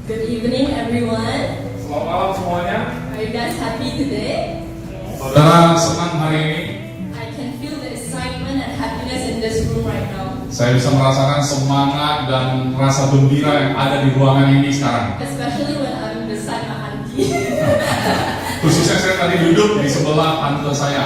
Good evening, everyone. Selamat malam semuanya. Are you guys happy today? Saudara senang hari ini. I can feel the excitement and happiness in this room right now. Saya bisa merasakan semangat dan rasa gembira yang ada di ruangan ini sekarang. Especially when I'm beside my auntie. Khususnya saya tadi duduk di sebelah tante saya.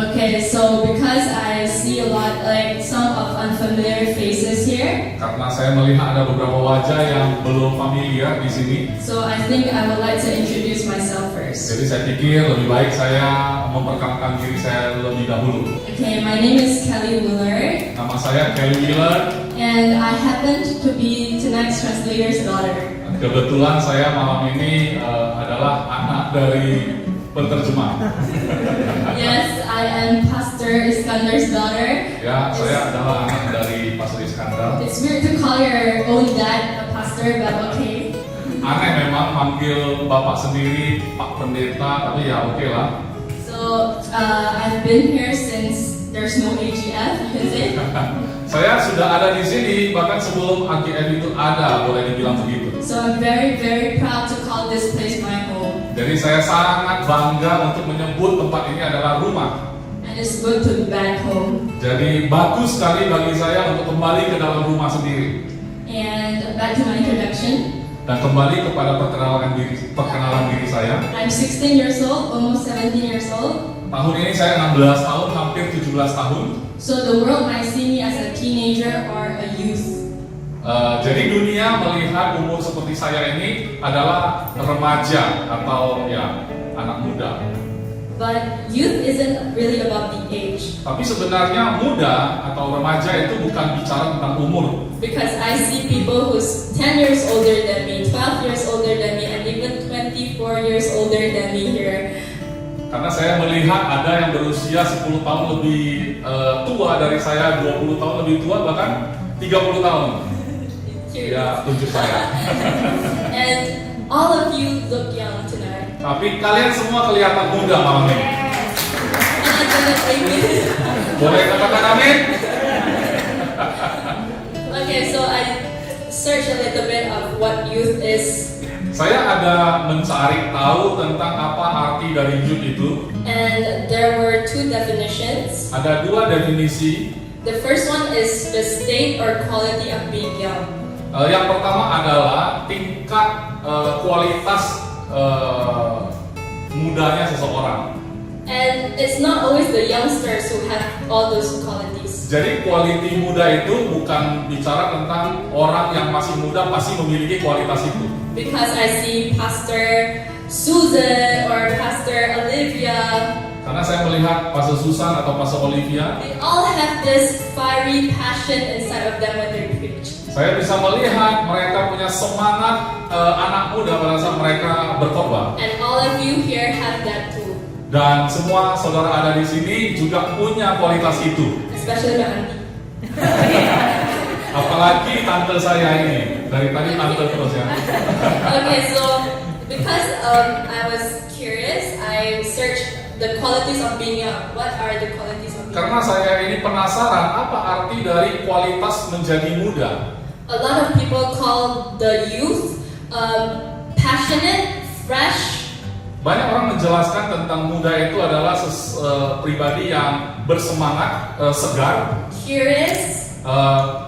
Okay, so because I see a lot, like some of unfamiliar faces here, Karena saya melihat ada beberapa wajah yang belum familiar di sini. so I think I would like to introduce myself first. Jadi saya pikir lebih baik saya memperkenalkan diri saya lebih dahulu. Okay, my name is Kelly Willard, Nama saya Kelly Willard. and I happen to be tonight's translator's daughter. Kebetulan saya malam ini adalah anak dari penterjemah. Yes, I am Pastor Iskandar's daughter. Ya, saya adalah anak dari Pastor Iskandar. It's weird to call your own dad a pastor, but okay. Aneh memang manggil bapak sendiri Pak Pendeta, tapi ya oke lah. So I've been here since there's no AGF, you can say. Saya sudah ada di sini bahkan sebelum AGF itu ada, boleh dibilang begitu. So I'm very, very proud to call this place my home. Jadi saya sangat bangga untuk menyebut tempat ini adalah rumah. And it's good to be back home. Jadi bagus sekali bagi saya untuk kembali ke dalam rumah sendiri. And back to my introduction. Dan kembali kepada perkenalan diri saya. I'm 16 years old, almost 17 years old. Tahun ini saya 16 tahun, hampir 17 tahun. So the world might see me as a teenager or a youth. Jadi dunia melihat umur seperti saya ini adalah remaja atau ya anak muda. But youth isn't really about the age. Tapi sebenarnya muda atau remaja itu bukan bicara tentang umur. Because I see people who's 10 years older than me, 12 years older than me, and even 24 years older than me here. Karena saya melihat ada yang berusia 10 tahun lebih tua dari saya, 20 tahun lebih tua, bahkan 30 tahun. Ya, tunjuk saya. And all of you look young tonight. Tapi kalian semua kelihatan muda malam ini. And I'm gonna amen. Boleh katakan amin? Okay, so I searched a little bit of what youth is. Saya ada mencari tahu tentang apa arti dari youth itu. And there were two definitions. Ada dua definisi. The first one is the state or quality of being young. Yang pertama adalah tingkat kualitas mudanya seseorang. And it's not always the youngsters who have all those qualities. Jadi quality muda itu bukan bicara tentang orang yang masih muda pasti memiliki kualitas itu. Because I see Pastor Susan or Pastor Olivia, Karena saya melihat Pastor Susan atau Pastor Olivia, they all have this fiery passion inside of them when they preach. saya bisa melihat mereka punya semangat anak muda pada saat mereka berkhotbah. And all of you here have that too. Dan semua saudara ada di sini juga punya kualitas itu. Especially my auntie. Apalagi tante saya ini, dari tadi tante terus ya. Okay, so because I was curious, I searched the qualities of being young. What are the qualities of being Karena young? saya ini penasaran apa arti dari kualitas menjadi muda. A lot of people call the youth passionate, fresh. Banyak orang menjelaskan tentang muda itu adalah pribadi yang bersemangat, segar, Curious,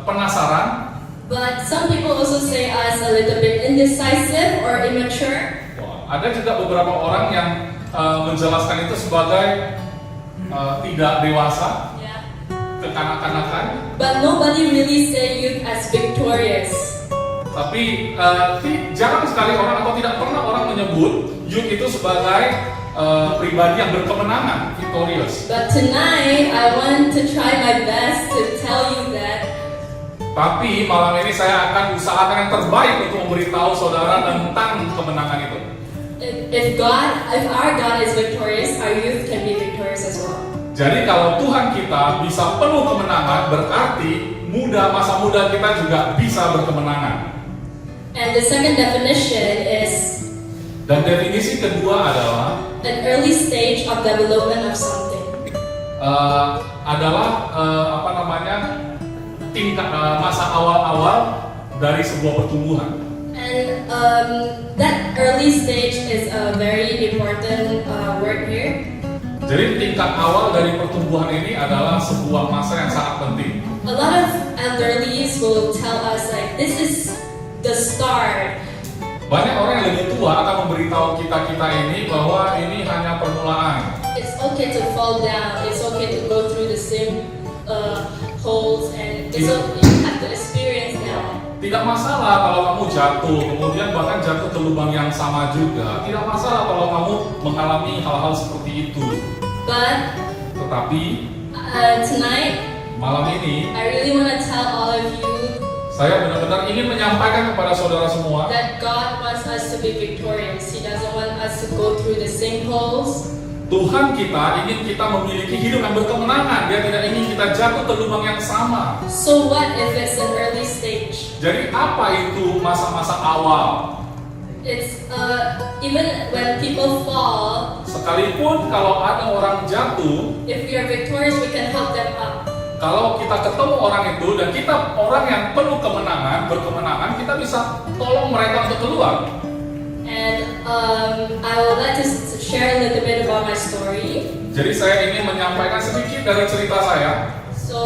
penasaran. but some people also say us a little bit indecisive or immature. Wah, ada juga beberapa orang yang menjelaskan itu sebagai tidak dewasa, Yeah. kekanak-kanakan. But nobody really say youth as victorious. Tapi jarang sekali orang atau tidak pernah orang menyebut youth itu sebagai pribadi yang berkemenangan, victorious. But tonight I want to try my best to tell you that Tapi malam ini saya akan usahakan yang terbaik untuk memberitahu saudara tentang kemenangan itu. if our God is victorious, our youth can be victorious as well. Jadi kalau Tuhan kita bisa penuh kemenangan, berarti masa muda kita juga bisa berkemenangan. And the second definition is Dan definisi kedua adalah an early stage of development of something. adalah tingkat masa awal-awal dari sebuah pertumbuhan. And that early stage is a very important word here. Jadi tingkat awal dari pertumbuhan ini adalah sebuah masa yang sangat penting. A lot of elderlies will tell us like this is the start. Banyak orang yang lebih tua akan memberitahu kita ini bahwa ini hanya permulaan. It's okay to fall down. It's okay to go through the same holes, and it's okay, you have to experience that. Tidak masalah kalau kamu jatuh, kemudian bahkan jatuh ke lubang yang sama juga. Tidak masalah kalau kamu mengalami hal-hal seperti itu. But Tetapi tonight, malam ini I really want to tell all of you saya benar-benar ingin menyampaikan kepada saudara semua that God wants us to be victorious. He doesn't want us to go through the same holes. Tuhan kita ingin kita memiliki hidup yang berkemenangan. Dia tidak ingin kita jatuh ke lubang yang sama. So what if it's an early stage? Jadi apa itu masa-masa awal? It's even when people fall, Sekalipun kalau ada orang jatuh, if we are victorious, we can help them up. kalau kita ketemu orang itu dan kita orang yang penuh berkemenangan, kita bisa tolong mereka untuk keluar. And I would like to share a little bit about my story. Jadi saya ingin menyampaikan sedikit dari cerita saya. So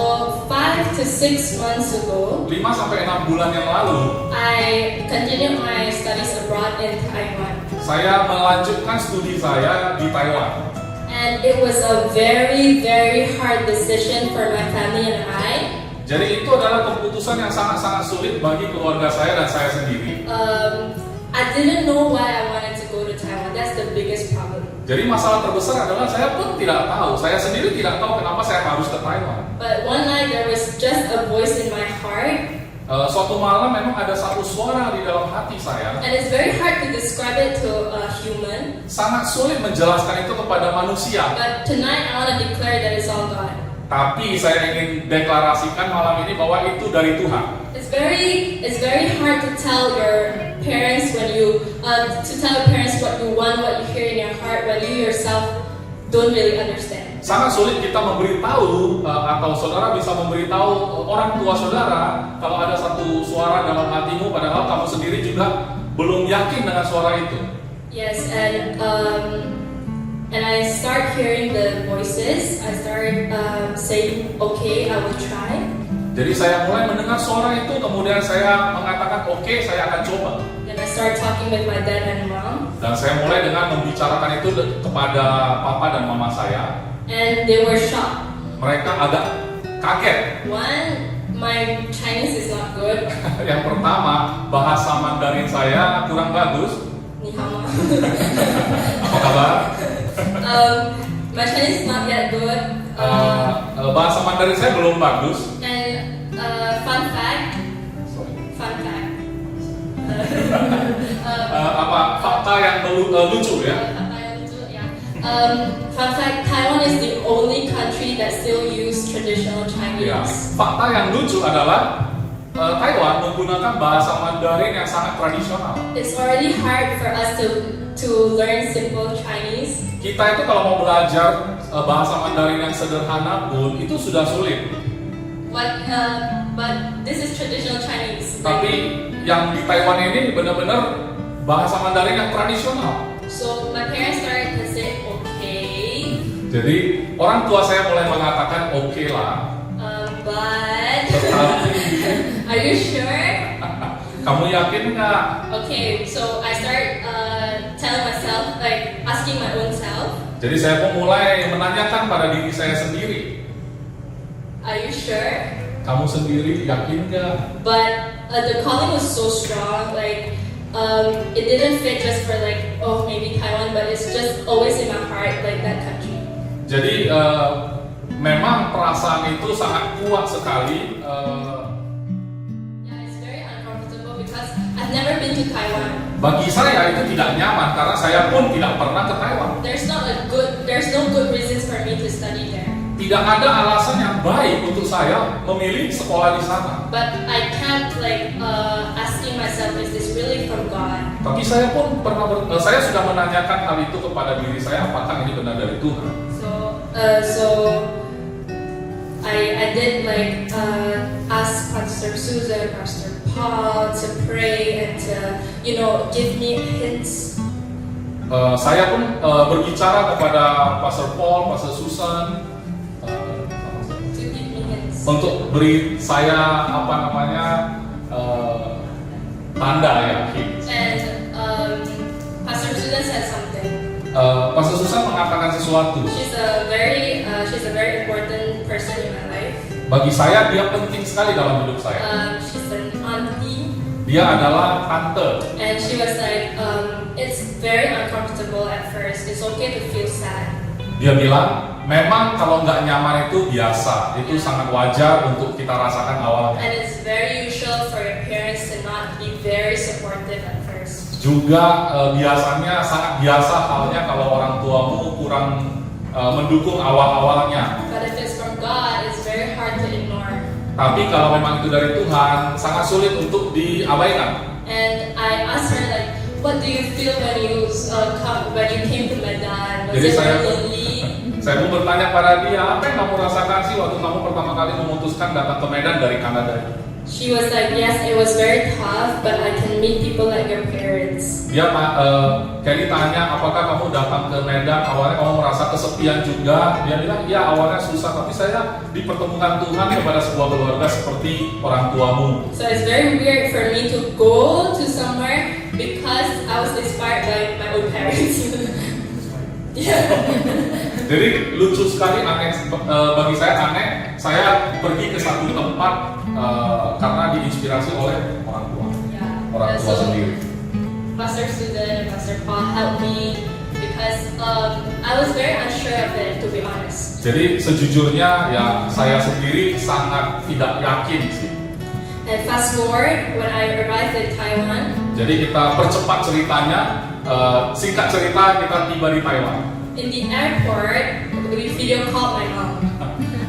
5 to 6 months ago, 5 sampai 6 bulan yang lalu, I continued my studies abroad in Taiwan. saya melanjutkan studi saya di Taiwan. And it was a very, very hard decision for my family and I. Jadi itu adalah keputusan yang sangat-sangat sulit bagi keluarga saya dan saya sendiri. I didn't know why I wanted to go to Taiwan. That's the biggest problem. Jadi masalah terbesar adalah saya pun tidak tahu. Saya sendiri tidak tahu kenapa saya harus ke Taiwan. But one night there was just a voice in my heart. Suatu malam memang ada satu suara di dalam hati saya. And it's very hard to describe it to a human. Sangat sulit menjelaskan itu kepada manusia. But tonight I want to declare that it's all God. Tapi saya ingin deklarasikan malam ini bahwa itu dari Tuhan. It's very hard to tell your parents when you what you want, what you hear in your heart, when you yourself don't really understand. Sangat sulit kita memberitahu atau saudara bisa memberitahu orang tua saudara kalau ada satu suara dalam hatimu padahal kamu sendiri juga belum yakin dengan suara itu. Yes, and I start hearing the voices. I start saying, okay, I will try. Jadi saya mulai mendengar suara itu, kemudian saya mengatakan, oke, saya akan coba. Then I start talking with my dad and mom. Dan saya mulai dengan membicarakan itu kepada papa dan mama saya. And they were shocked. Mereka agak kaget. One, my Chinese is not good. Yang pertama, bahasa Mandarin saya kurang bagus. Ni hao ma. Apa kabar? My Chinese is not yet good. Bahasa Mandarin saya belum bagus. And fun fact. Apa fakta yang lucu ya? Fun fact, Taiwan is the only country that still use traditional Chinese. Ya. Fakta yang lucu adalah Taiwan menggunakan bahasa Mandarin yang sangat tradisional. It's already hard for us to learn simple Chinese. Kita itu kalau mau belajar bahasa Mandarin yang sederhana pun itu sudah sulit. But this is traditional Chinese. Tapi yang di Taiwan ini benar-benar bahasa Mandarin yang tradisional. So my parents started to say okay. Jadi orang tua saya mulai mengatakan oke lah. But Tetapi are you sure? kamu yakin nggak? Okay, so I start telling myself, like asking my own self. Jadi saya pun mulai menanyakan pada diri saya sendiri. Are you sure? Kamu sendiri yakin nggak? But the calling was so strong, like it didn't fit just for like, oh maybe Taiwan, but it's just always in my heart, like that country. Jadi memang perasaan itu sangat kuat sekali. Yeah, it's very uncomfortable because I've never been to Taiwan. Bagi saya itu tidak nyaman karena saya pun tidak pernah ke Taiwan. There's no good reasons for me to study there. Tidak ada alasan yang baik untuk saya memilih sekolah di sana. But I can't like asking myself, is this really from God? Tapi saya pun saya sudah menanyakan hal itu kepada diri saya, apakah ini benar dari Tuhan? So I did like ask Pastor Susan, Pastor Paul to pray and to give me hints. Saya pun berbicara kepada Pastor Paul, Pastor Susan To give me hints. untuk beri saya tanda ya. And Pastor Susan said something. Pastor Susan mengatakan sesuatu. She's a very important person in my life. Bagi saya dia penting sekali dalam hidup saya. She's an auntie. Dia adalah tante. And she was like, it's very uncomfortable at first. It's okay to feel sad. Dia bilang, memang kalau nggak nyaman itu biasa, itu sangat wajar untuk kita rasakan awalnya. And it's very usual for your parents to not be very supportive at first. Juga biasanya sangat biasa halnya kalau orang tuamu kurang mendukung awal-awalnya. But if it's from God, it's very hard to ignore. Tapi kalau memang itu dari Tuhan, sangat sulit untuk diabaikan. And I asked her like, what do you feel when you came to Medan? Was Jadi it saya- very lonely? Saya pun bertanya pada dia, apa yang kamu rasakan sih waktu kamu pertama kali memutuskan datang ke Medan dari Kanada? She was like, yes, it was very tough, but I can meet people like your parents. Dia Kelly tanya, apakah kamu datang ke Medan awalnya kamu merasa kesepian juga? Dia bilang, iya awalnya susah, tapi saya dipertemukan Tuhan kepada sebuah keluarga seperti orang tuamu. So it's very weird for me to go to somewhere because I was inspired by my own parents. Yeah. Jadi lucu sekali, aneh bagi saya aneh. Saya pergi ke satu tempat karena diinspirasi oleh orang tua, Yeah. orang And tua so sendiri. Pastor Susan and Pastor Paul helped me because I was very unsure of it, to be honest. Jadi sejujurnya ya saya sendiri sangat tidak yakin sih. And fast forward, when I arrived in Taiwan, Jadi kita percepat ceritanya, singkat cerita kita tiba di Taiwan. in the airport, we video called my mom.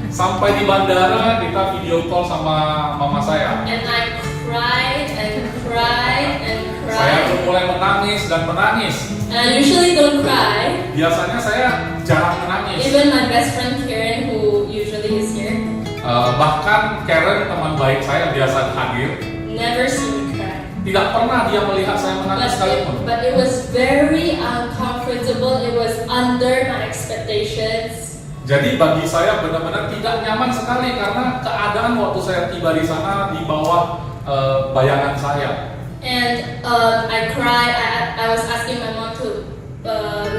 Sampai di bandara kita video call sama mama saya. And I cried and cried and Saya cried. mulai menangis dan menangis. And I usually don't cry. Biasanya saya jarang menangis. Even my best friend Karen, who usually is here, Bahkan Karen teman baik saya biasa hadir, never see me cry. tidak pernah dia melihat saya menangis sekalipun. But it was very uncomfortable. It was under my expectations. Jadi bagi saya benar-benar tidak nyaman sekali karena keadaan waktu saya tiba di sana di bawah bayangan saya. And I cried. I was asking my mom to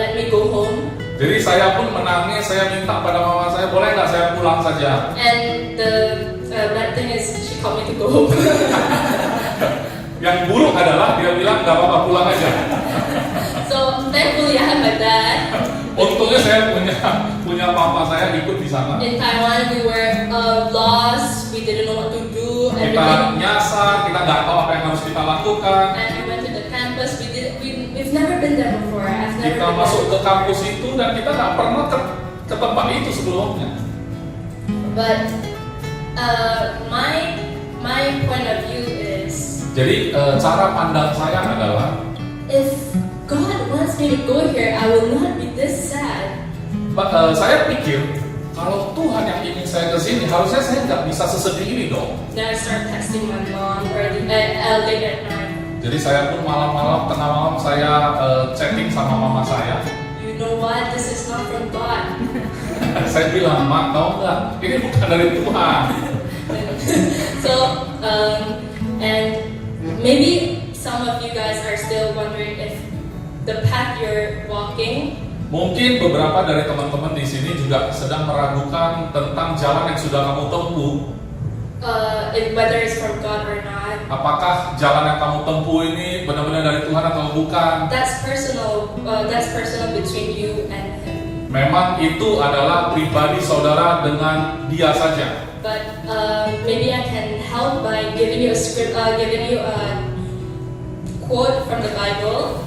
let me go home. Jadi saya pun menangis, saya minta pada mama saya, boleh nggak saya pulang saja? And the bad thing is she told me to go home. Yang buruk adalah dia bilang nggak apa-apa pulang aja. So thankfully I have my dad. Untungnya saya punya papa saya ikut di sana. In Taiwan we were lost. We didn't know what to do. Kita nyasar, kita nggak tahu apa yang harus kita lakukan. And we went to the campus. We've never been there before. I've never Kita been masuk there. ke kampus itu dan kita nggak pernah ke tempat itu sebelumnya. But my point of view is, Jadi cara pandang saya adalah if God wants me to go here, I will not be this sad. saya pikir kalau Tuhan yang ingin saya ke sini, harusnya saya nggak bisa sesedih ini dong. Then I start texting my mom late at night. Jadi saya pun malam-malam, tengah malam saya chatting sama mama saya. You know what? This is not from God. Saya bilang, "Mak, tahu nggak? Ini bukan dari Tuhan." So, and maybe some of you guys are still wondering if the path you're walking, Mungkin beberapa dari teman-teman di sini juga sedang meragukan tentang jalan yang sudah kamu tempuh. whether it's from God or not. Apakah jalan yang kamu tempuh ini benar-benar dari Tuhan atau bukan? That's personal. That's personal between you and Him. Memang itu adalah pribadi saudara dengan dia saja. But maybe I can help by giving you a quote from the Bible.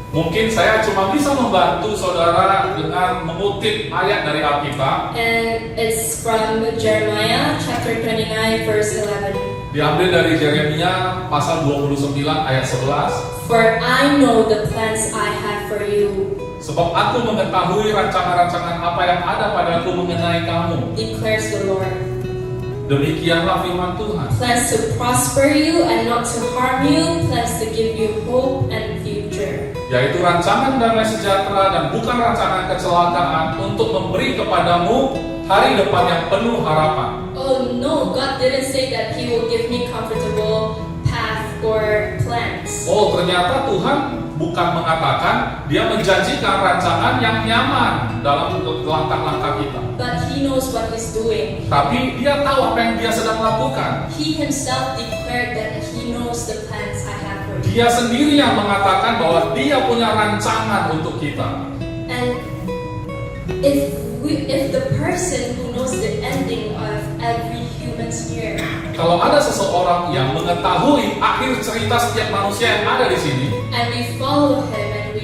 Mungkin saya cuma bisa membantu saudara dengan mengutip ayat dari Alkitab. And it's from Jeremiah chapter 29 verse 11. Diambil dari Yeremia pasal 29 ayat 11. For I know the plans I have for you, Sebab aku mengetahui rancangan-rancangan apa yang ada padaku mengenai kamu, declares the Lord. Demikianlah firman Tuhan. Plans to prosper you and not to harm you, plans to give you hope and future. Yaitu rancangan damai sejahtera dan bukan rancangan kecelakaan untuk memberi kepadamu hari depan yang penuh harapan. Oh no, God didn't say that He will give me comfortable path or plans. Oh, ternyata Tuhan bukan mengatakan Dia menjanjikan rancangan yang nyaman dalam langkah-langkah kita. But He knows what He's doing. Tapi Dia tahu apa yang Dia sedang lakukan. He Himself declared that He knows the plans I have for you. Dia sendiri yang mengatakan bahwa Dia punya rancangan untuk kita. And if the person who knows the ending of every human's here, Kalau ada seseorang yang mengetahui akhir cerita setiap manusia yang ada di sini, and we follow him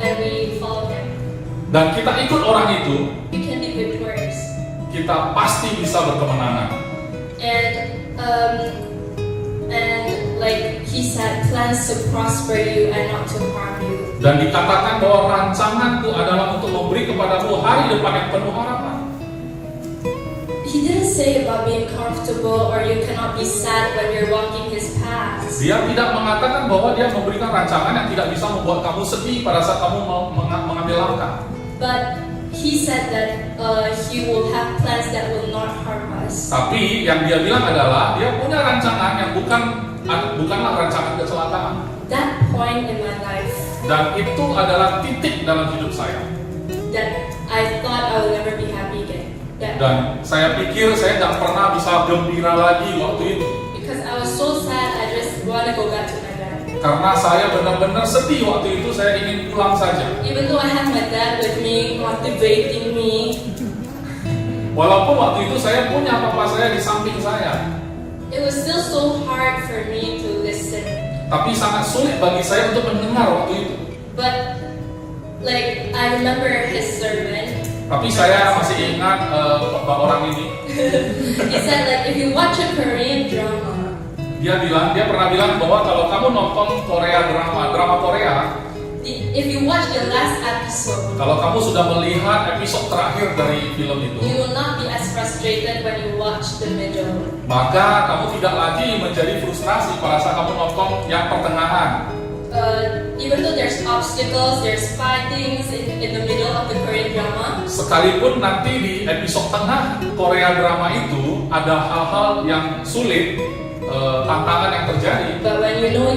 and we follow him, dan kita ikut orang itu, we can be victorious. kita pasti bisa berkemenangan. And like He said, plans to prosper you and not to harm you. Dan dikatakan bahwa rancanganku adalah untuk memberi kepadamu hari depan yang penuh harapan. He didn't say about being comfortable or you cannot be sad when you're walking His paths. Dia tidak mengatakan bahwa Dia memberikan rancangan yang tidak bisa membuat kamu sedih pada saat kamu mau mengambil langkah. But He said that He will have plans that will not harm us. Tapi yang Dia bilang adalah Dia punya rancangan yang bukanlah rancangan kecelakaan. That point in my life Dan itu adalah titik dalam hidup saya. that I thought I will never be happy again. Dan saya pikir saya tidak pernah bisa gembira lagi waktu itu. Because I was so sad, I just want to go back to my dad. Karena saya benar-benar sedih waktu itu, saya ingin pulang saja. Even though I have my dad with me, motivating me, Walaupun waktu itu saya punya papa saya di samping saya, it was still so hard for me to listen. tapi sangat sulit bagi saya untuk mendengar waktu itu. But like I remember his sermon. Tapi saya masih ingat orang ini. He said like if you watch a Korean drama, Dia pernah bilang bahwa kalau kamu nonton drama Korea, if you watch the last episode, kalau kamu sudah melihat episode terakhir dari film itu, you will not be as frustrated when you watch the middle. maka kamu tidak lagi menjadi frustrasi pada saat kamu nonton yang pertengahan. Even though there's obstacles, there's fightings in the middle of the Korean drama. Sekalipun nanti di episode tengah Korea drama itu ada hal-hal yang sulit, tantangan yang terjadi. But when you know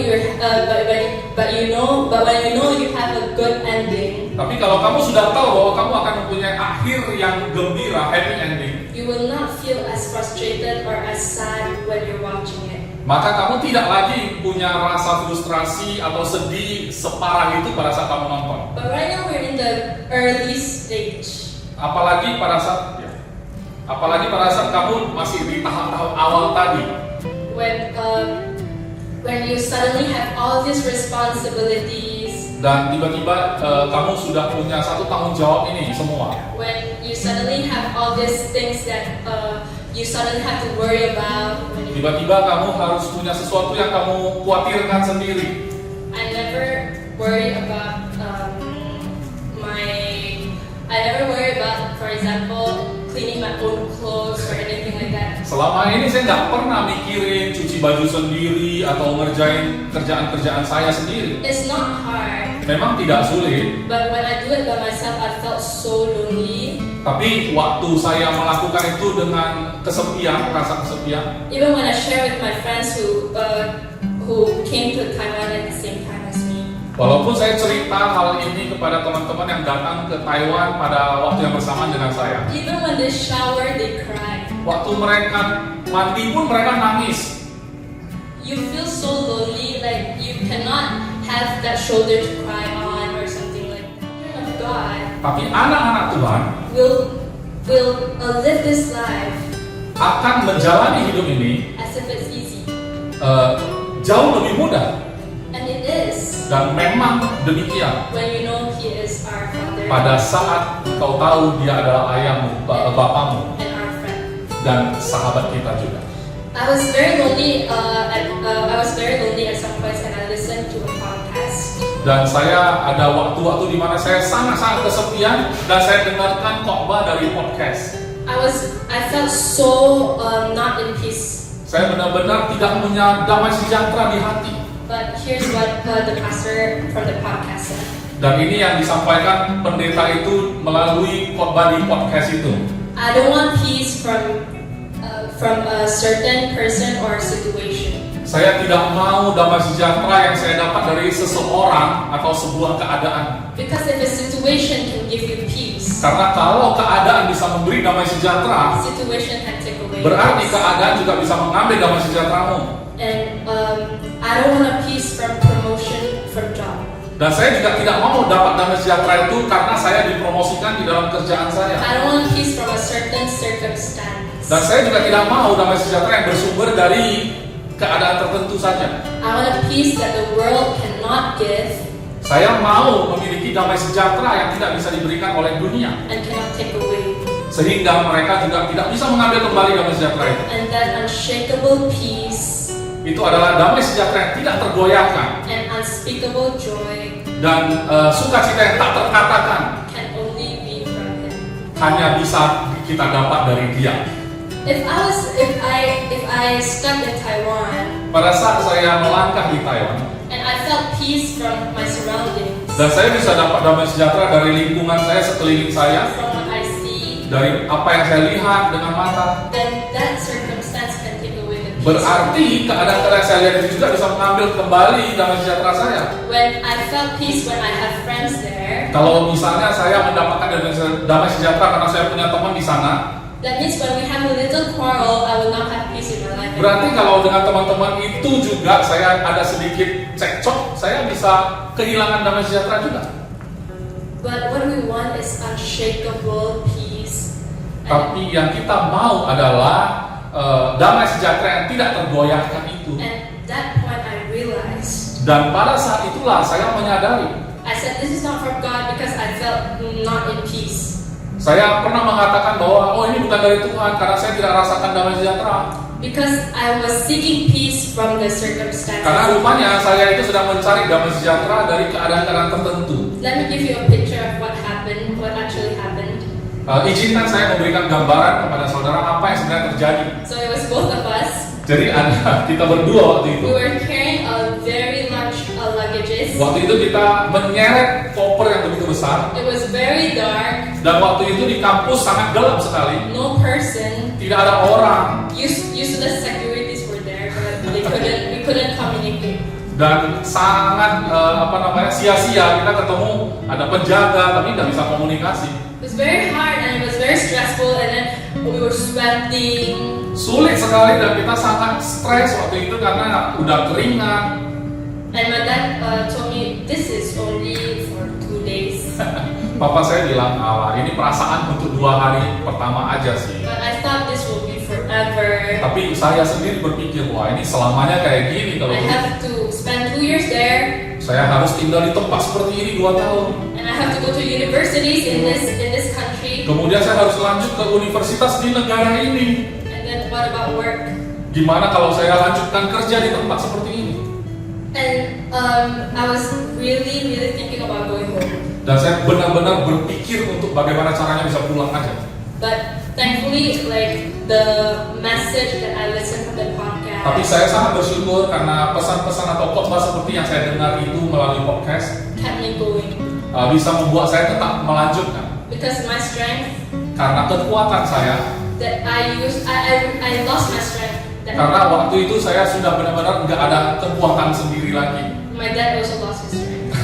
you have a good ending, Tapi kalau kamu sudah tahu bahwa kamu akan mempunyai akhir yang gembira, happy ending, you will not feel as frustrated or as sad when you're watching it. maka kamu tidak lagi punya rasa frustrasi atau sedih separah itu pada saat kamu nonton. But right now we're in the early stage. Apalagi pada saat kamu masih di tahap-tahap awal tadi. When you suddenly have all these responsibilities, Dan tiba-tiba kamu sudah punya satu tanggung jawab ini semua. when you suddenly have all these things that you suddenly have to worry about. Tiba-tiba kamu harus punya sesuatu yang kamu khawatirkan sendiri. I never worry about for example, cleaning my own clothes or anything like that. Selama ini saya nggak pernah mikirin cuci baju sendiri atau ngerjain kerjaan-kerjaan saya sendiri. It's not hard, Memang tidak sulit, but when I do it by myself, I felt so lonely. tapi waktu saya melakukan itu dengan kesepian, rasa kesepian, Even when I share with my friends who came to Taiwan at the same time as me. walaupun saya cerita hal ini kepada teman-teman yang datang ke Taiwan pada waktu yang bersamaan dengan saya, Even when they shower, they cry. waktu mereka mandi pun mereka nangis. You feel so lonely, like you cannot have that shoulder to cry on or something like that. Children of God Tapi anak-anak Tuhan will live this life akan menjalani hidup ini as if it's easy, jauh lebih mudah. and it is Dan memang demikian. when you know He is our Father Pada saat kau tahu dia adalah ayahmu, bapamu, and our friend. dan sahabat kita juga. I was very lonely. At some points, and I listened to a podcast. Dan saya ada waktu-waktu di mana saya sangat-sangat kesepian dan saya dengarkan khotbah dari podcast. I felt so not in peace. Saya benar-benar tidak punya damai sejahtera di hati. But here's what the pastor from the podcast said. Dan ini yang disampaikan pendeta itu melalui khotbah di podcast itu. I don't want peace from a certain person or situation. Saya tidak mau damai sejahtera yang saya dapat dari seseorang atau sebuah keadaan. Because if a situation can give you peace, Karena kalau keadaan bisa memberi damai sejahtera, situation can take away berarti peace. keadaan juga bisa mengambil damai sejahteramu. And I don't want a peace from promotion from job. Dan saya juga tidak mau dapat damai sejahtera itu karena saya dipromosikan di dalam kerjaan saya. I don't want peace from a certain circumstance. Dan saya juga tidak mau damai sejahtera yang bersumber dari keadaan tertentu saja. I want a peace that the world cannot give Saya mau memiliki damai sejahtera yang tidak bisa diberikan oleh dunia, and cannot take away. sehingga mereka juga tidak bisa mengambil kembali damai sejahtera itu. And that unshakable peace Itu adalah damai sejahtera yang tidak tergoyahkan and unspeakable joy dan sukacita yang tak terkatakan, can only be from Him. hanya bisa kita dapat dari Dia. If I stuck in Taiwan Pada saat saya melangkah di Taiwan, and I felt peace from my surroundings, dan saya bisa dapat damai sejahtera dari lingkungan saya, sekeliling saya, from what I see, dari apa yang saya lihat dengan mata, then that circumstance can take away the peace. berarti keadaan-keadaan yang saya lihat itu juga bisa mengambil kembali damai sejahtera saya. When I felt peace when I have friends there, Kalau misalnya saya mendapatkan damai sejahtera karena saya punya teman di sana, that means when we have a little quarrel, I will not have peace in my life berarti anymore. kalau dengan teman-teman itu juga saya ada sedikit cekcok, saya bisa kehilangan damai sejahtera juga. But what we want is unshakable peace. Tapi yang kita mau adalah damai sejahtera yang tidak tergoyahkan itu. And that point I realized, Dan pada saat itulah saya menyadari, I said this is not from God because I felt not in peace. saya pernah mengatakan bahwa ini bukan dari Tuhan karena saya tidak rasakan damai sejahtera. Because I was seeking peace from the circumstances. Karena rupanya saya itu sedang mencari damai sejahtera dari keadaan-keadaan tertentu. Let me give you a picture of what happened, what actually happened. Izinkan saya memberikan gambaran kepada saudara apa yang sebenarnya terjadi. So it was both of us. Jadi kita berdua waktu itu. We were carrying a very large luggages. Waktu itu kita menyeret koper yang begitu besar. It was very dark. Dan waktu itu di kampus sangat gelap sekali. No person. Tidak ada orang. Useless securities were there, but we couldn't communicate. Dan sangat sia-sia kita ketemu ada penjaga tapi tidak bisa komunikasi. It was very hard and it was very stressful, and then we were sweating. Sulit sekali dan kita sangat stres waktu itu karena udah keringat. And my dad told me this is only for 2 days. Papa saya bilang, ini perasaan untuk 2 hari pertama aja sih. But I thought this will be forever. Tapi saya sendiri berpikir, wah ini selamanya kayak gini kalau I have to spend 2 years there, saya harus tinggal di tempat seperti ini 2 tahun. and I have to go to universities in this country. Kemudian saya harus lanjut ke universitas di negara ini. And then what about work? Gimana kalau saya lanjutkan kerja di tempat seperti ini? And I was really thinking about going home. Dan saya benar-benar berpikir untuk bagaimana caranya bisa pulang aja. But thankfully, like the message that I listened from the podcast, Tapi saya sangat bersyukur karena pesan-pesan atau khotbah seperti yang saya dengar itu melalui podcast kept me going. bisa membuat saya tetap melanjutkan. Because my strength Karena kekuatan saya, that I used, I lost my strength. karena waktu itu saya sudah benar-benar nggak ada kekuatan sendiri lagi. My dad also lost his strength.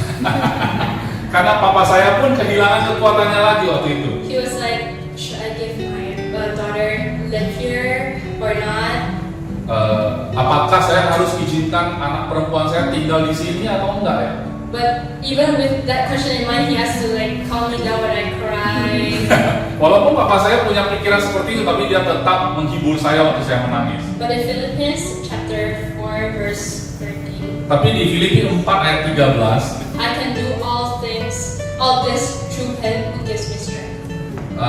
Karena papa saya pun kehilangan kekuatannya lagi waktu itu. He was like, should I give my daughter live here or not? Apakah saya harus izinkan anak perempuan saya tinggal di sini atau enggak ya? But even with that question in mind, he has to like calm me down when I cry. Walaupun papa saya punya pikiran seperti itu, tapi dia tetap menghibur saya waktu saya menangis. But in Philippians chapter 4 verse 13, Tapi di Filipi 4 ayat 13, I can do all this through Him who gives me strength.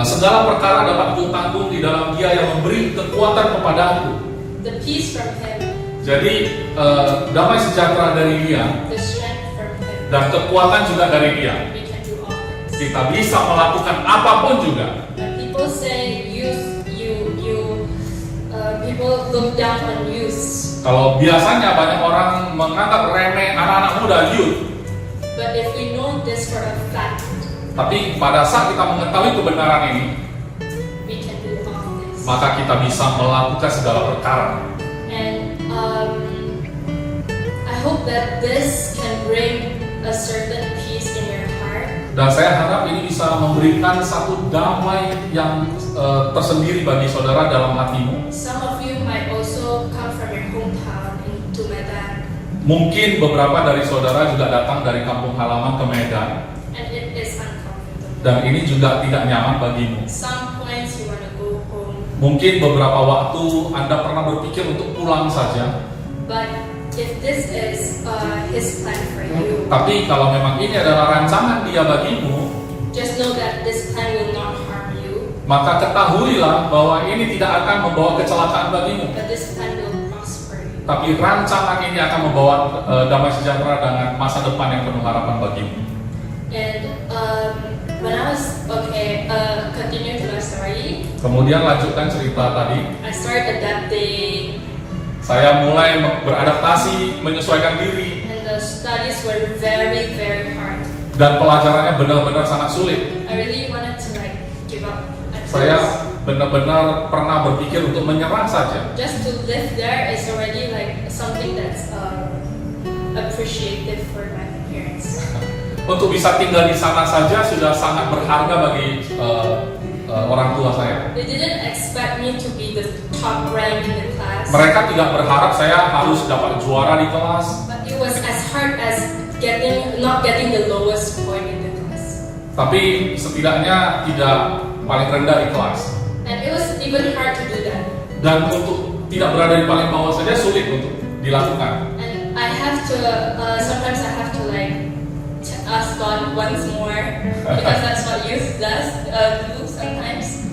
segala perkara dapat kutanggung di dalam Dia yang memberi kekuatan kepadaku. The peace from Him, Jadi damai sejahtera dari Dia the strength from Him, dan kekuatan juga dari Dia. we can do all things. Kita bisa melakukan apapun juga. When people say use look down on youth. Kalau biasanya banyak orang menganggap remeh anak-anak muda, youth. But if we know this for a fact, Tapi pada saat kita mengetahui kebenaran ini, we can do all this. maka kita bisa melakukan segala perkara. And I hope that this can bring a certain peace in your heart. Dan saya harap ini bisa memberikan satu damai yang tersendiri bagi saudara dalam hatimu. Some of you might also come from your hometown into Medan, Mungkin beberapa dari saudara juga datang dari kampung halaman ke Medan, and it is uncomfortable. dan ini juga tidak nyaman bagimu. Some points you want to go home, Mungkin beberapa waktu Anda pernah berpikir untuk pulang saja. but if this is His plan for you, Tapi kalau memang ini adalah rancangan Dia bagimu, just know that this plan will not harm you, maka ketahuilah bahwa ini tidak akan membawa kecelakaan bagimu. but this plan will prosper you. Tapi rancangan ini akan membawa damai sejahtera dengan masa depan yang penuh harapan bagimu. And when I was continue to my story, Kemudian lanjutkan cerita tadi. I started adapting, Saya mulai beradaptasi, menyesuaikan diri, and the studies were very, very hard. dan pelajarannya benar-benar sangat sulit. I really wanted to like give up at Saya first. benar-benar pernah berpikir untuk menyerah saja. Just to live there is already like something that's appreciative for my parents. Untuk bisa tinggal di sana saja sudah sangat berharga bagi orang tua saya. They didn't expect me to be the top rank in the class, Mereka tidak berharap saya harus dapat juara di kelas, but it was as hard as not getting the lowest point in the class. tapi setidaknya tidak paling rendah di kelas. And it was even hard to do that. Dan untuk tidak berada di paling bawah saja sulit untuk dilakukan. And I have to, sometimes I have to like ask God once more, because that's what youth do sometimes.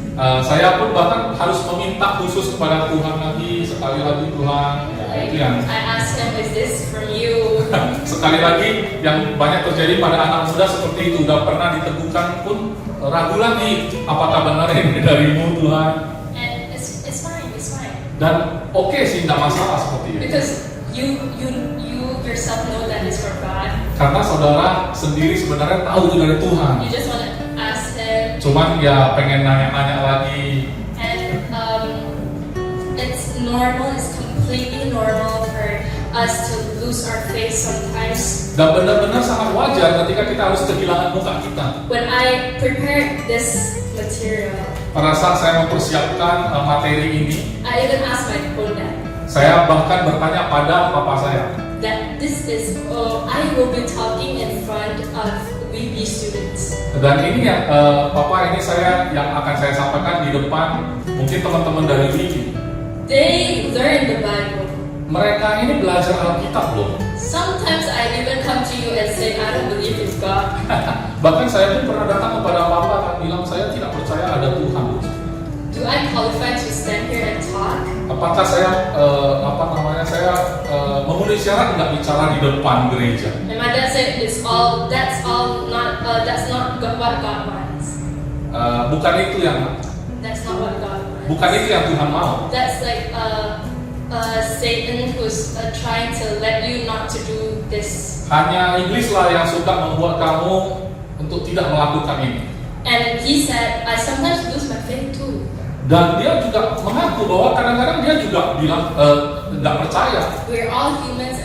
Saya pun bahkan harus meminta khusus kepada Tuhan lagi, sekali lagi Tuhan. Ya, itu yang I ask Him, is this from you? sekali lagi yang banyak terjadi pada anak muda seperti itu. Udah pernah diteguhkan pun ragu lagi, apakah benar ini darimu Tuhan? And it's fine, it's fine. Dan oke sih, tidak masalah seperti itu. Because you yourself know that it's for God. Karena saudara sendiri sebenarnya tahu itu dari Tuhan. You just want to ask Him, Cuman ya pengen nanya-nanya lagi. and it's normal. It's completely normal for us to lose our faith sometimes. Dan benar-benar sangat wajar ketika kita harus kehilangan muka kita. When I prepared this material, Pada saat saya mempersiapkan materi ini, I even asked my own dad saya bahkan bertanya pada papa saya, that this is, I will be talking in front of WB students. dan ini ya papa, ini saya yang akan saya sampaikan di depan mungkin teman-teman dari WIBI. They learn the Bible. Mereka ini belajar Alkitab loh. Sometimes I even come to you and say, I don't believe in God. Bahkan saya pun pernah datang kepada papa dan bilang saya tidak percaya ada Tuhan. Do I qualify to stand here and talk? Apakah saya memenuhi syarat nggak bicara di depan gereja? And my dad said, that's not what God wants. Bukan itu yang That's not what God wants. bukan itu yang Tuhan mau. That's like Satan who's trying to let you not to do this. Hanya iblislah yang suka membuat kamu untuk tidak melakukan ini. And he said, I sometimes lose my faith too. Dan dia juga mengaku bahwa kadang-kadang dia juga bilang nggak percaya. We're all humans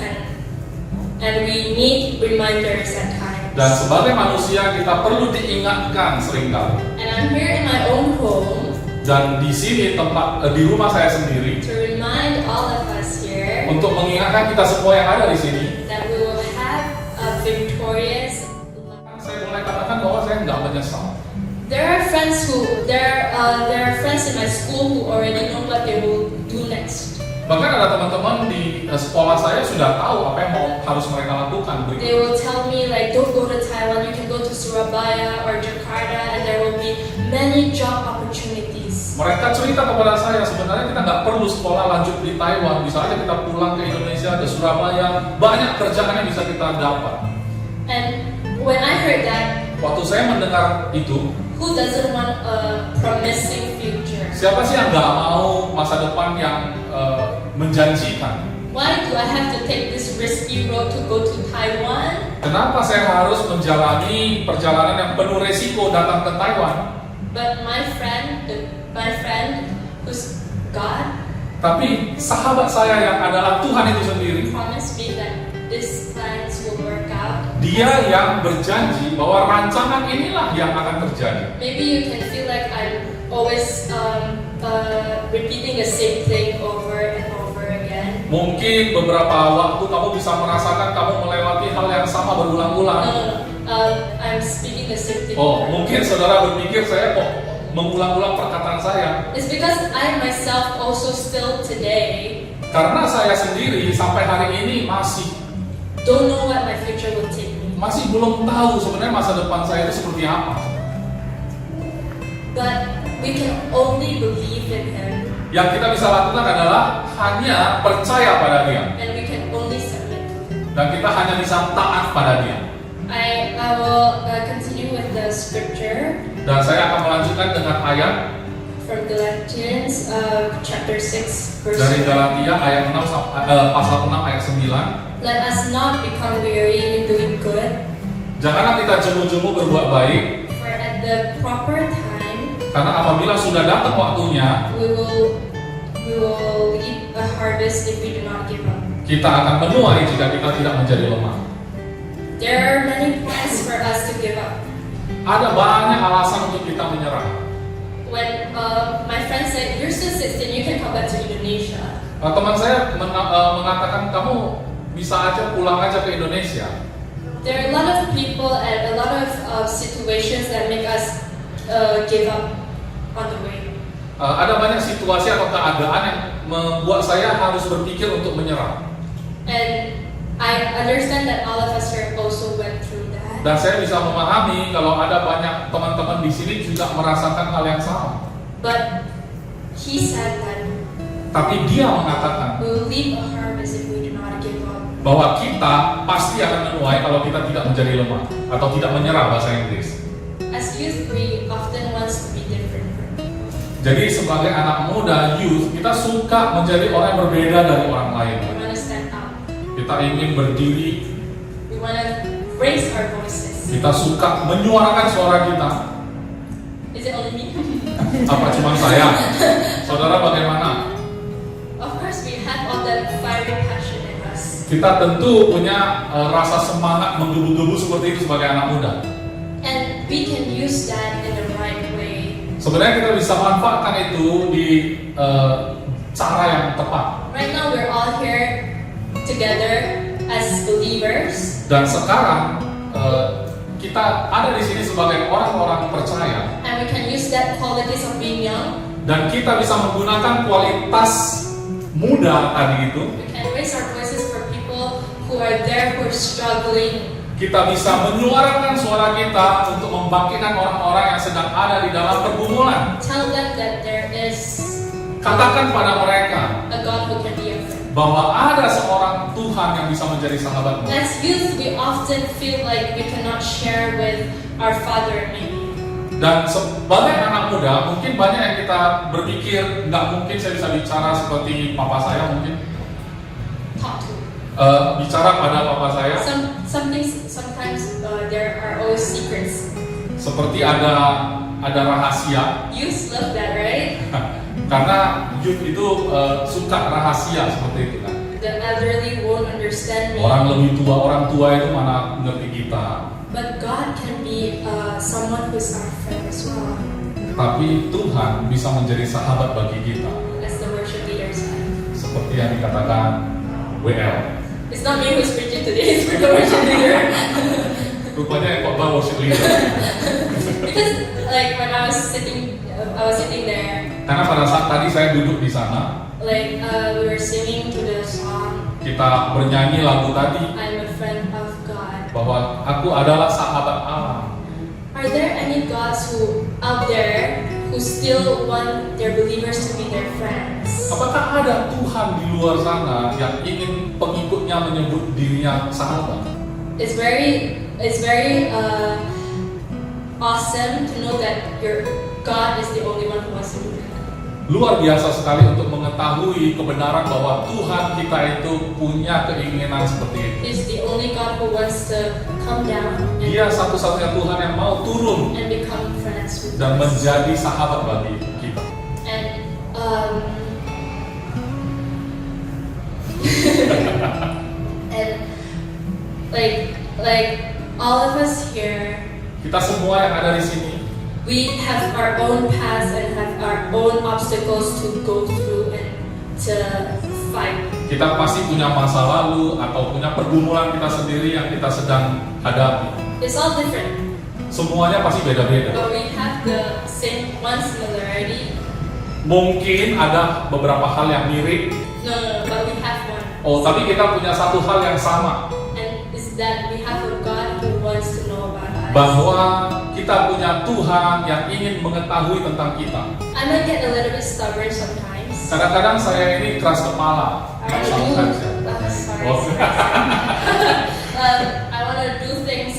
and we need reminders at times. Dan sebagai manusia kita perlu diingatkan seringkali. And I'm here in my own home Dan di sini di rumah saya sendiri to remind all of us here untuk mengingatkan kita semua yang ada di sini. that we will have a victorious life. Saya mulai katakan bahwa saya nggak menyesal. There are friends in my school who already know what they will do next. Bahkan ada teman-teman di sekolah saya sudah tahu apa yang harus mereka lakukan They berikutnya. will tell me like, don't go to Taiwan, you can go to Surabaya or Jakarta, and there will be many job opportunities. Mereka cerita kepada saya, sebenarnya kita nggak perlu sekolah lanjut di Taiwan, bisa aja kita pulang ke Indonesia, ke Surabaya, banyak kerjaan yang bisa kita dapat. And when I heard that, Waktu saya mendengar itu, who doesn't want a promising future? siapa sih yang nggak mau masa depan yang menjanjikan? Why do I have to take this risky road to go to Taiwan? Kenapa saya harus menjalani perjalanan yang penuh resiko datang ke Taiwan? But my friend who's God, Tapi sahabat saya yang adalah Tuhan itu sendiri, promised me that these plans will work out. Dia yang berjanji bahwa rancangan inilah yang akan terjadi. Maybe you can feel like I'm always repeating the same thing over and over again. Mungkin beberapa waktu kamu bisa merasakan kamu melewati hal yang sama berulang-ulang. No. I'm speaking the same thing. Oh, over. mungkin saudara berpikir saya kok mengulang-ulang perkataan saya. It's because I myself also still today Karena saya sendiri sampai hari ini masih don't know what my future will take me. belum tahu sebenarnya masa depan saya itu seperti apa. But we can only believe in Him, Yang kita bisa lakukan adalah hanya percaya pada Dia, and we can only submit to Him. dan kita hanya bisa taat pada Dia. I will continue with the scripture Dan saya akan melanjutkan dengan ayat from Galatians chapter 6 verse dari 1. Galatia ayat 6 pasal 6 ayat 9. Let us not become weary in doing good, Janganlah kita jemu-jemu berbuat baik, for at the proper time karena apabila sudah datang waktunya, we will reap a harvest if we do not give up. kita akan menuai jika kita tidak menjadi lemah. There are many plans for us to give up. Ada banyak alasan untuk kita menyerah. When my friend said, "You're still 16, you can come back to Indonesia." Teman saya mengatakan kamu bisa aja pulang aja ke Indonesia. There are a lot of people and a lot of situations that make us give up on the way. Ada banyak situasi atau keadaan yang membuat saya harus berpikir untuk menyerah. And I understand that all of us here also went through that. Dan saya bisa memahami kalau ada banyak teman-teman di sini juga merasakan hal yang sama. But he said that Tapi dia mengatakan we will reap a harvest if we do not give up. bahwa kita pasti akan menuai kalau kita tidak menjadi lemah atau tidak menyerah, bahasa Inggris. As youth, we often want to be different. Jadi sebagai anak muda, youth, kita suka menjadi orang yang berbeda dari orang lain. We want to stand out. Kita ingin berdiri, We want to raise our voices. kita suka menyuarakan suara kita. Is it only me? Apa cuma saya? Saudara bagaimana? Of course, we have all that fiery passion in us. Kita tentu punya rasa semangat menggebu-gebu seperti itu sebagai anak muda. And we can use that in the right way. Sebenarnya kita bisa manfaatkan itu di cara yang tepat. Right now, we're all here together as believers. Dan sekarang kita ada di sini sebagai orang-orang percaya. And we can use that qualities of being young. Dan kita bisa menggunakan kualitas muda tadi itu. We can raise our voices for people who are there, who are struggling. Kita bisa menyuarakan suara kita untuk membangkitkan orang-orang yang sedang ada di dalam pergumulan. Tell them that there is Katakan pada mereka a God who can be a friend. bahwa ada seorang Tuhan yang bisa menjadi sahabatmu. As youth, we often feel like we cannot share with our father maybe. Dan sebagai anak muda, mungkin banyak yang kita berpikir, nggak mungkin saya bisa bicara seperti papa saya mungkin. Talk to. Bicara pada papa saya, Sometimes there are always secrets. seperti ada rahasia. Youth love that, right? Karena youth itu suka rahasia seperti itu kan. The elderly won't understand me. Orang tua itu mana ngerti kita. But God can be someone who's our friend as well, Tapi Tuhan bisa menjadi sahabat bagi kita. as the worship leader said. Seperti yang dikatakan WL. It's not me who's preaching today, it's for the worship leader. Rupanya yang khotbah worship leader. Because like when I was sitting there, Karena pada saat tadi saya duduk di sana, like we were singing to the song, kita bernyanyi lagu tadi I'm a friend of God. bahwa aku adalah sahabat Allah. Are there any gods who out there who still want their believers to be their friends? Apakah ada Tuhan di luar sana yang ingin pengikutnya menyebut dirinya sahabat? It's very awesome to know that your God is the only one who wants to do that. luar biasa sekali untuk mengetahui kebenaran bahwa Tuhan kita itu punya keinginan seperti itu. He's the only God who wants to come down Dia satu-satunya Tuhan yang mau turun and become friends with dan us. menjadi sahabat bagi kita. And and like all of us here, Kita semua yang ada di sini, we have our own paths and have our own obstacles to go through and to fight. kita pasti punya masa lalu atau punya pergumulan kita sendiri yang kita sedang hadapi. It's all different, Semuanya pasti beda-beda. but we have the same one similarity. Mungkin ada beberapa hal yang mirip, No, but we have one. tapi kita punya satu hal yang sama, And is that we have a God who wants to know about us. bahwa kita punya Tuhan yang ingin mengetahui tentang kita. I might get a little bit stubborn sometimes. Kadang-kadang saya ini keras kepala. Sometimes, ya. Sorry. Oh. I want to do things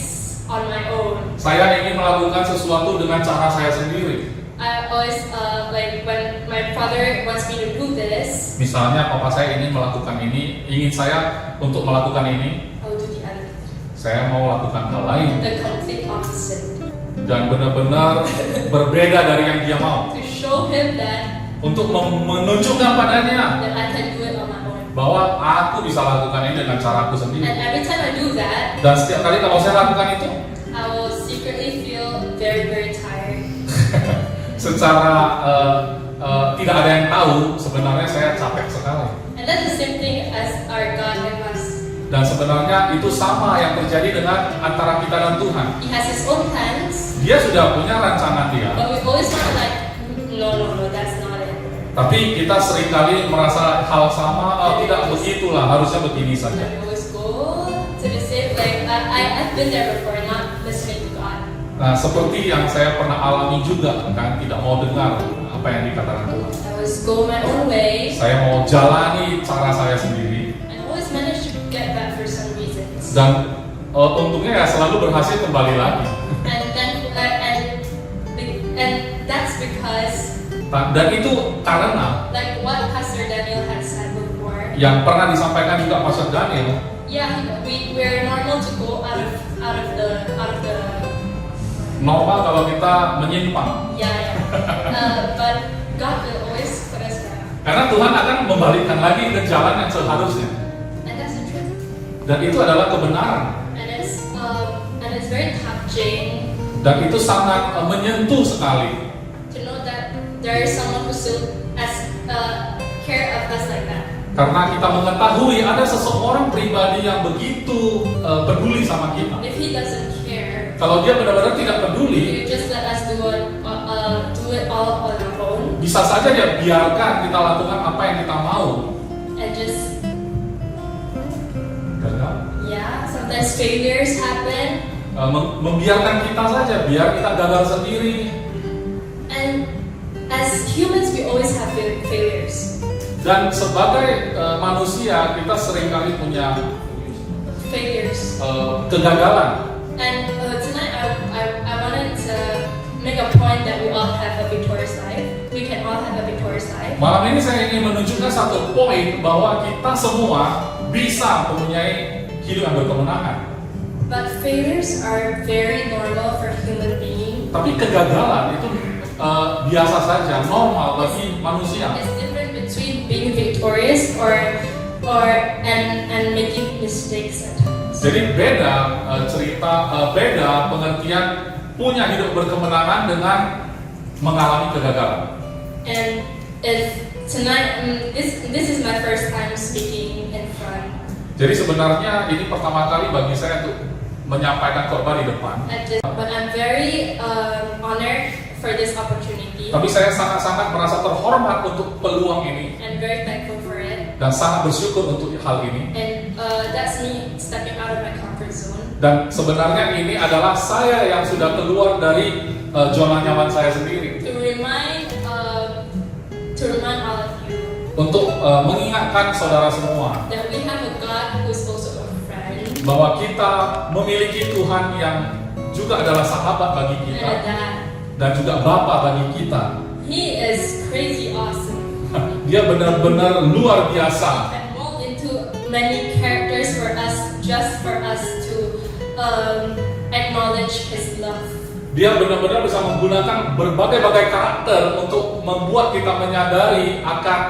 on my own. Saya ingin melakukan sesuatu dengan cara saya sendiri. I always like when my father wants me to do this, Misalnya papa saya ingin melakukan ini, ingin saya untuk melakukan ini, I will do the other, saya mau lakukan hal lain the complete opposite, dan benar-benar berbeda dari yang dia mau. to show him that Untuk menunjukkan padanya I can do it on my own. bahwa aku bisa lakukan ini dengan caraku And sendiri. every time I do that, Dan setiap kali kalau saya lakukan itu, I will secretly feel very very tired. secara tidak ada yang tahu, sebenarnya saya capek sekali. And that's the same thing as our God and us. Dan sebenarnya itu sama yang terjadi dengan antara kita dan Tuhan. He has his own plans, Dia sudah punya rancangan dia, but we always want to like, no, that's not it. tapi kita seringkali merasa hal sama, tidak begitulah, harusnya begini saja. I always go to the same, like I've been there before, not listening to God. Nah, seperti yang saya pernah alami juga, kan, tidak mau dengar apa yang dikatakan Tuhan. I always go my own way, Saya mau jalani cara saya sendiri, and always manage to get back for some reasons. dan untungnya ya selalu berhasil kembali lagi. And then and that's because Dan itu karena like what Pastor Daniel had said before. yang pernah disampaikan juga Pastor Daniel, Yeah, we're normal to go out of the normal kalau kita menyimpang. yeah. But God will always put us back, Karena Tuhan akan membalikkan lagi ke jalan yang seharusnya. and that's the truth. Dan itu adalah kebenaran. And it's very touching Dan itu sangat menyentuh sekali. to know that there is someone who still care of us like that. Karena kita mengetahui ada seseorang pribadi yang begitu peduli sama kita. If He doesn't care, Kalau dia benar-benar tidak peduli, you just let us do it all on our own, bisa saja dia biarkan kita lakukan apa yang kita mau. and just Gagal. sometimes failures happen, Membiarkan kita saja, biar kita gagal sendiri. and as humans we always have failures. Dan sebagai manusia kita seringkali punya kegagalan. And tonight I wanted to make a point that we all have a victorious life. We can all have a victorious life. Malam ini saya ingin menunjukkan satu poin bahwa kita semua bisa mempunyai hidup yang berkemenangan. But failures are very normal for human beings. Tapi kegagalan itu biasa saja, normal bagi manusia. It's different between being victorious and making mistakes at times. Jadi beda beda pengertian punya hidup berkemenangan dengan mengalami kegagalan. And if tonight this is my first time speaking in front. Jadi sebenarnya ini pertama kali bagi saya untuk menyampaikan khotbah di depan. But I'm very honored for this opportunity Tapi saya sangat-sangat merasa terhormat untuk peluang ini and very thankful for it. dan sangat bersyukur untuk hal ini. And that's me stepping out of my comfort zone. Dan sebenarnya ini adalah saya yang sudah keluar dari zona nyaman saya sendiri. To remind all of you Untuk mengingatkan saudara semua that we have a God who is also a friend bahwa kita memiliki Tuhan yang juga adalah sahabat bagi and kita a dad. dan juga Bapa bagi kita. He is crazy awesome. Dia benar-benar luar biasa. And mold into many characters for us, just for us to acknowledge His love. Dia benar-benar bisa menggunakan berbagai-bagai karakter untuk membuat kita menyadari akan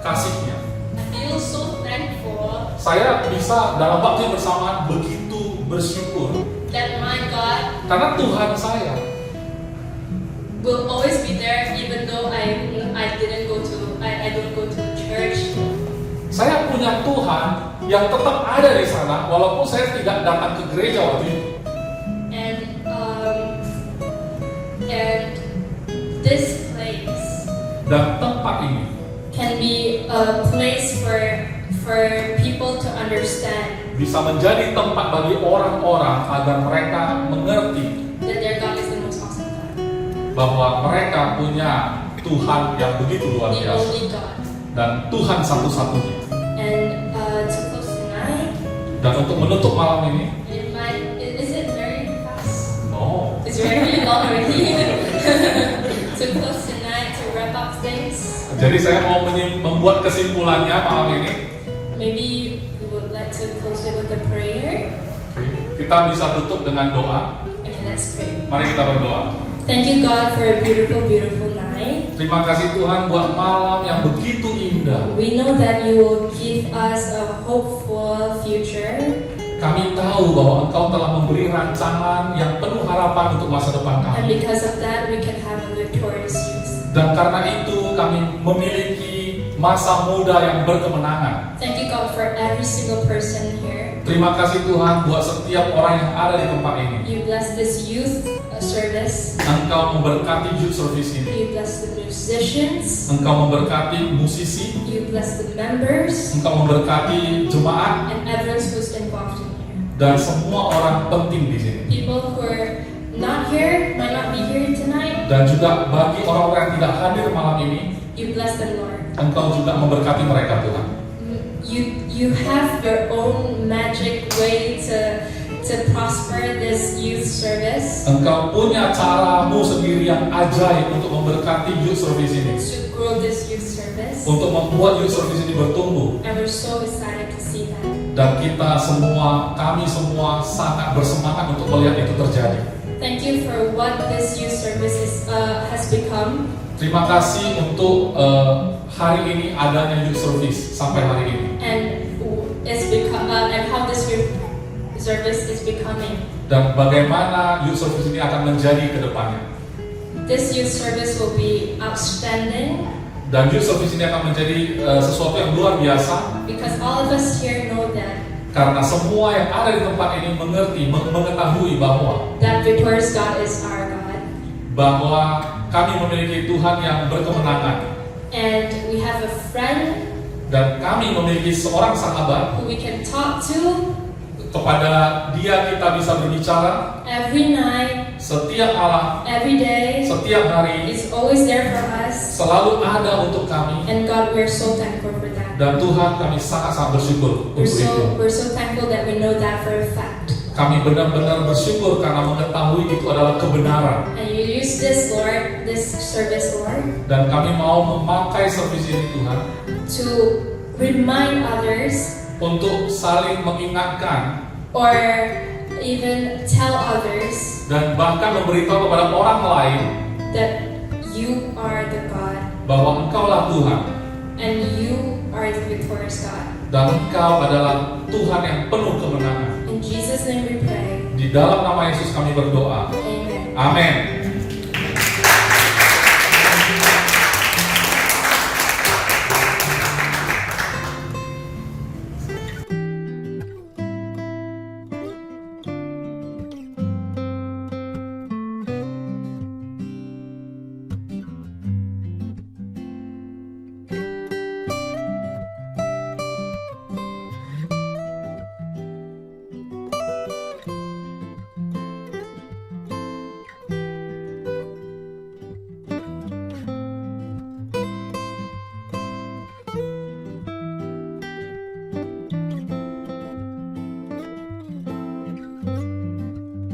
kasih-Nya. I feel so thankful Saya bisa dalam waktu yang bersamaan begitu bersyukur that my God karena Tuhan saya. will always be there, even though I don't go to church. Saya punya Tuhan yang tetap ada di sana walaupun saya tidak datang ke gereja waktu itu. And this place Dan tempat ini can be a place for people to understand bisa menjadi tempat bagi orang-orang agar mereka mengerti that their God is the most awesome God, bahwa mereka punya Tuhan yang begitu luar the biasa only God. dan Tuhan satu-satunya. And to close tonight, Dan untuk menutup malam ini, is it very fast? no, It's very long already. To close tonight, to wrap up things, jadi saya mau membuat kesimpulannya malam ini. maybe we would like to close it with a prayer. Kita bisa tutup dengan doa. Okay, let's pray. Mari kita berdoa. Thank you, God, for a beautiful, beautiful night. Terima kasih Tuhan buat malam yang begitu indah. We know that you will give us a hopeful future. Kami tahu bahwa Engkau telah memberi rancangan yang penuh harapan untuk masa depan And kami. because of that, we can have a victorious youth. Dan karena itu kami memiliki masa muda yang berkemenangan. Thank you, God, for every single person here. Terima kasih Tuhan buat setiap orang yang ada di tempat ini. You bless this youth service. Engkau memberkati youth service ini. You bless the musicians. Engkau memberkati musisi. You bless the members. Engkau memberkati jemaat And everyone who's involved in here. dan semua orang penting di sini. People who are not here, might not be here tonight. Dan juga bagi orang-orang yang tidak hadir malam ini, You bless them, Lord. Engkau juga memberkati mereka Tuhan. You have your own magic way to prosper this youth service, Engkau punya caramu sendiri yang ajaib untuk memberkati youth service ini, to grow this youth service, untuk membuat youth service ini bertumbuh. and we're so excited to see that. Dan kami semua sangat bersemangat untuk melihat itu terjadi. Thank you for what this youth service has become, Terima kasih untuk hari ini adanya youth service sampai hari ini. and and how this youth service is becoming. Dan bagaimana youth service ini akan menjadi ke depannya. This youth service will be outstanding Dan youth service ini akan menjadi sesuatu yang luar biasa because all of us here know that karena semua yang ada di tempat ini mengetahui bahwa victorious God is our God, kami memiliki Tuhan yang berkemenangan and we have a friend dan kami memiliki seorang sahabat. who we can talk to Kepada dia kita bisa berbicara every night, setiap malam, every day. setiap hari, He's always there for us, selalu ada untuk kami. and God, we're so thankful for that. Dan Tuhan kami sangat-sangat bersyukur untuk itu. We're so thankful that we know that for a fact. Kami benar-benar bersyukur karena mengetahui itu adalah kebenaran. And you use this, Lord, this service, Lord, Dan kami mau memakai servis ini Tuhan to remind others untuk saling mengingatkan or even tell others dan bahkan memberitahu kepada orang lain that you are the God bahwa Engkaulah Tuhan and you are the victorious God. dan Engkau adalah Tuhan yang penuh kemenangan. In Jesus' name we pray. Di dalam nama Yesus kami berdoa. Amen. Amin.